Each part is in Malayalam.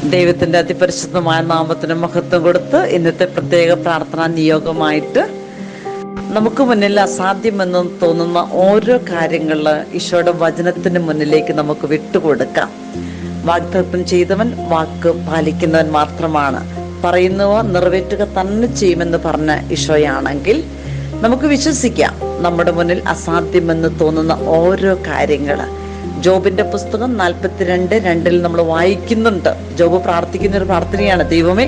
ദൈവത്തിന്റെ അതിപരിശുദ്ധമായ നാമത്തിന് മഹത്വം കൊടുത്ത് ഇന്നത്തെ പ്രത്യേക പ്രാർത്ഥനാ നിയോഗമായിട്ട് നമുക്ക് മുന്നിൽ അസാധ്യമെന്ന് തോന്നുന്ന ഓരോ കാര്യങ്ങൾ ഈശോയുടെ വചനത്തിന് മുന്നിലേക്ക് നമുക്ക് വിട്ടുകൊടുക്കാം. വാഗ്ദത്തം ചെയ്തവൻ വാക്ക് പാലിക്കുന്നവൻ മാത്രമാണ്. പറയുന്നവ നിറവേറ്റുക തന്നെ ചെയ്യുമെന്ന് പറഞ്ഞ ഈശോയാണെങ്കിൽ നമുക്ക് വിശ്വസിക്കാം. നമ്മുടെ മുന്നിൽ അസാധ്യമെന്ന് തോന്നുന്ന ഓരോ കാര്യങ്ങൾ ജോബിന്റെ പുസ്തകം 42:2 നമ്മൾ വായിക്കുന്നുണ്ട്. ജോബ് പ്രാർത്ഥിക്കുന്ന ഒരു പ്രാർത്ഥനയാണ്, ദൈവമേ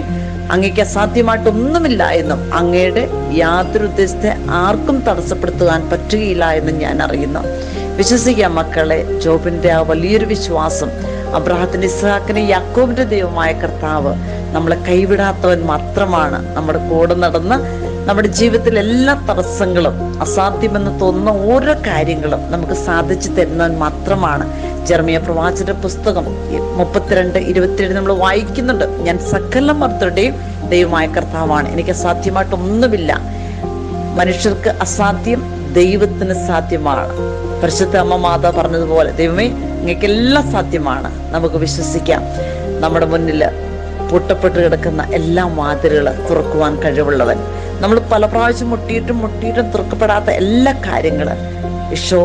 അങ്ങേക്ക് അസാധ്യമായിട്ടൊന്നുമില്ല എന്നും അങ്ങയുടെ യാതൊരു ഉദ്ദേശത്തെ ആർക്കും തടസ്സപ്പെടുത്തുവാൻ പറ്റുകയില്ല എന്നും ഞാൻ അറിയുന്നു. വിശ്വസിക്കാം മക്കളെ. ജോബിന്റെ ആ വലിയൊരു വിശ്വാസം, അബ്രഹാത്തിന്റെ ഇസ്ഹാക്കിന്റെ യാക്കോബിന്റെ ദൈവമായ കർത്താവ് നമ്മളെ കൈവിടാത്തവൻ മാത്രമാണ്. നമ്മുടെ കൂടെ നടന്ന് നമ്മുടെ ജീവിതത്തിൽ എല്ലാ തടസ്സങ്ങളും, അസാധ്യമെന്ന് തോന്നുന്ന ഓരോ കാര്യങ്ങളും നമുക്ക് സാധിച്ചു തരുന്നവൻ മാത്രമാണ്. ജെറമ്യാ പ്രവാചകന്റെ പുസ്തകം 32:27 നമ്മൾ വായിക്കുന്നുണ്ട്, ഞാൻ സകല മർത്തരുടെയും ദൈവമായ കർത്താവാണ്, എനിക്ക് അസാധ്യമായിട്ടൊന്നുമില്ല. മനുഷ്യർക്ക് അസാധ്യം, ദൈവത്തിന് സാധ്യമാണ്. പരിശുദ്ധ അമ്മ മാതാ പറഞ്ഞതുപോലെ ദൈവമേ നിങ്ങൾക്കെല്ലാം സാധ്യമാണ്. നമുക്ക് വിശ്വസിക്കാം. നമ്മുടെ മുന്നിൽ പൂട്ടപ്പെട്ട് കിടക്കുന്ന എല്ലാ വാതിലുകൾ തുറക്കുവാൻ കഴിവുള്ളവൻ, നമ്മൾ പല പ്രാവശ്യം മുട്ടിയിട്ടും തുറക്കപ്പെടാത്ത എല്ലാ കാര്യങ്ങളും ഈശോ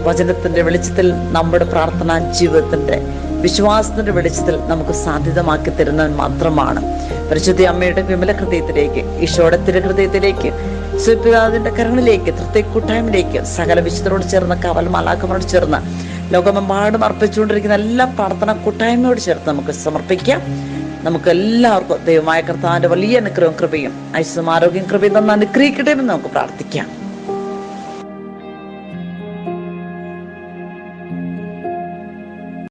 വചനത്തിന്റെ വെളിച്ചത്തിൽ, നമ്മുടെ പ്രാർത്ഥനാ ജീവിതത്തിന്റെ വിശ്വാസത്തിന്റെ വെളിച്ചത്തിൽ നമുക്ക് സാധ്യതമാക്കി തരുന്നവൻ മാത്രമാണ്. പരിശുദ്ധ അമ്മയുടെ വിമല ഹൃദയത്തിലേക്ക്, ഈശോയുടെ തിരുഹൃദയത്തിലേക്ക്, സുപിതാവിന്റെ കരങ്ങളിലേക്ക്, തൃത്വ കൂട്ടായ്മയിലേക്ക് സകല വിശുദ്ധരോട് ചേർന്ന്, കവൽ മാലാഖമാരോട് ചേർന്ന്, ലോകമെമ്പാടും അർപ്പിച്ചുകൊണ്ടിരിക്കുന്ന എല്ലാ പ്രാർത്ഥന കൂട്ടായ്മയോട് ചേർത്ത് നമുക്ക് സമർപ്പിക്കാം. നമുക്ക് എല്ലാവർക്കും ദൈവമായ കർത്താവിന്റെ വലിയ അനുഗ്രഹവും കൃപയും ഐശ്വര്യം ആരോഗ്യം കൃപയും തന്ന് അനുഗ്രഹിക്കട്ടെ എന്ന് നമുക്ക് പ്രാർത്ഥിക്കാം.